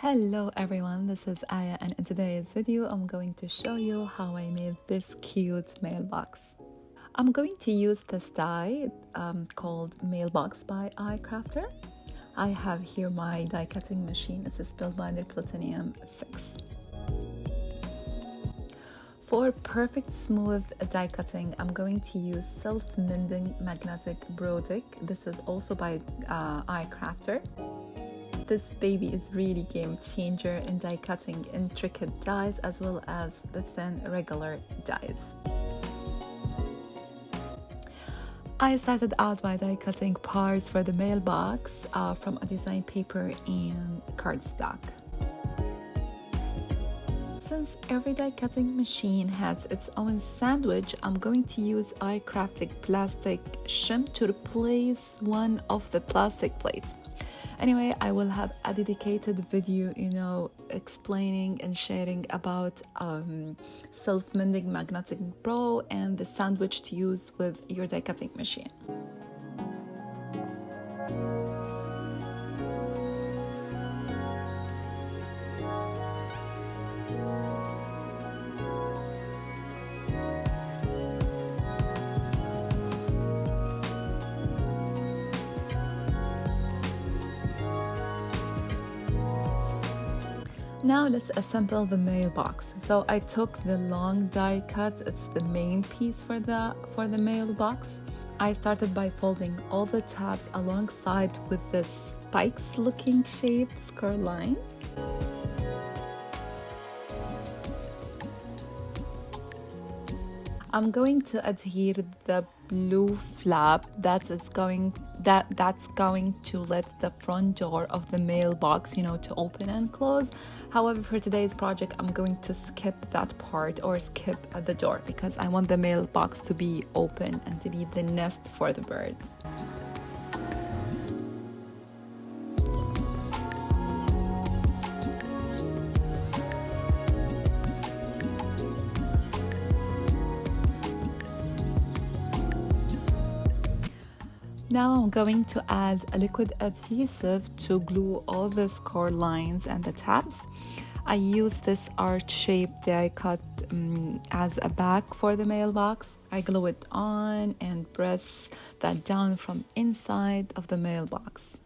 Hello everyone, this is Aya, and in today's video I'm going to show you how I made this cute mailbox. I'm going to use this die called Mailbox by iCrafter. I have here my die cutting machine. It's a Spellbinder Platinum 6. For perfect smooth die cutting, I'm going to use self-mending magnetic Brodick. This is also by iCrafter. This baby is really game changer in die cutting intricate dies as well as the thin regular dies. I started out by die cutting parts for the mailbox from a design paper and cardstock. Since every die cutting machine has its own sandwich, I'm going to use iCrafted plastic shim to replace one of the plastic plates. Anyway, I will have a dedicated video, explaining and sharing about self-mending magnetic pro and the sandwich to use with your die cutting machine. Now let's assemble the mailbox. So I took the long die cut, it's the main piece for the mailbox. I started by folding all the tabs alongside with the spikes looking shape square lines. I'm going to adhere the blue flap that's going to let the front door of the mailbox, to open and close. However, for today's project, I'm going to skip that part or skip the door because I want the mailbox to be open and to be the nest for the birds. Now I'm going to add a liquid adhesive to glue all the score lines and the tabs. I use this arch-shaped die cut as a back for the mailbox. I glue it on and press that down from inside of the mailbox.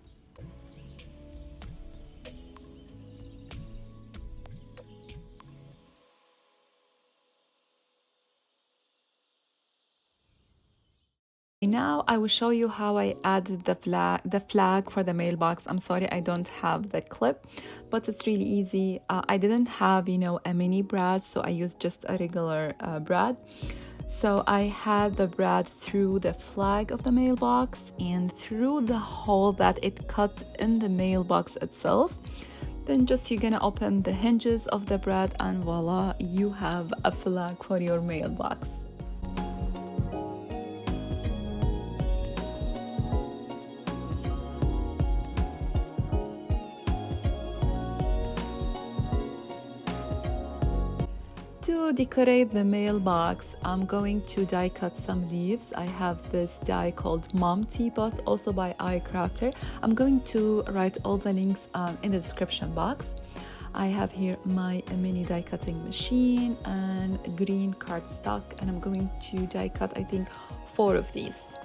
Now I will show you how I added the flag for the mailbox. I'm sorry I don't have the clip, but it's really easy. I didn't have, a mini brad, so I used just a regular brad. So I had the brad through the flag of the mailbox and through the hole that it cut in the mailbox itself. Then you're gonna open the hinges of the brad and voila, you have a flag for your mailbox. To decorate the mailbox, I'm going to die cut some leaves. I have this die called Mom Teapot, also by iCrafter. I'm going to write all the links in the description box. I have here my mini die cutting machine and green cardstock, and I'm going to die cut, I think, 4 of these.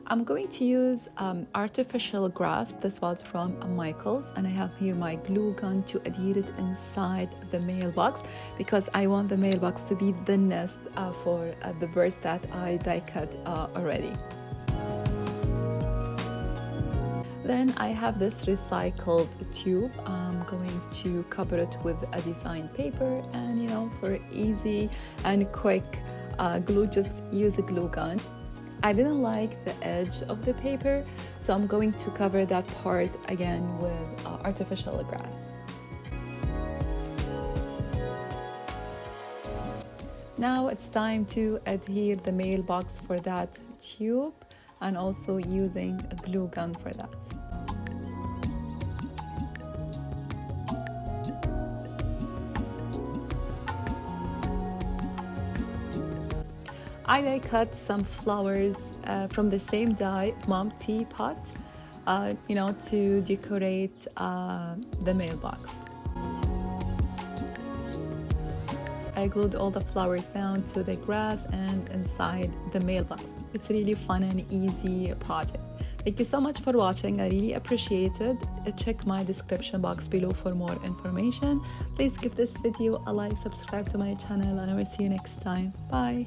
I'm going to use artificial grass. This was from Michael's, and I have here my glue gun to adhere it inside the mailbox because I want the mailbox to be the nest for the birds that I die cut already. Then I have this recycled tube. I'm going to cover it with a design paper, and for easy and quick glue, just use a glue gun. I didn't like the edge of the paper, so I'm going to cover that part again with artificial grass. Now it's time to adhere the mailbox for that tube and also using a glue gun for that. I die cut some flowers from the same dye, Mom Teapot, to decorate the mailbox. I glued all the flowers down to the grass and inside the mailbox. It's a really fun and easy project. Thank you so much for watching. I really appreciate it. Check my description box below for more information. Please give this video a like, subscribe to my channel, and I will see you next time. Bye.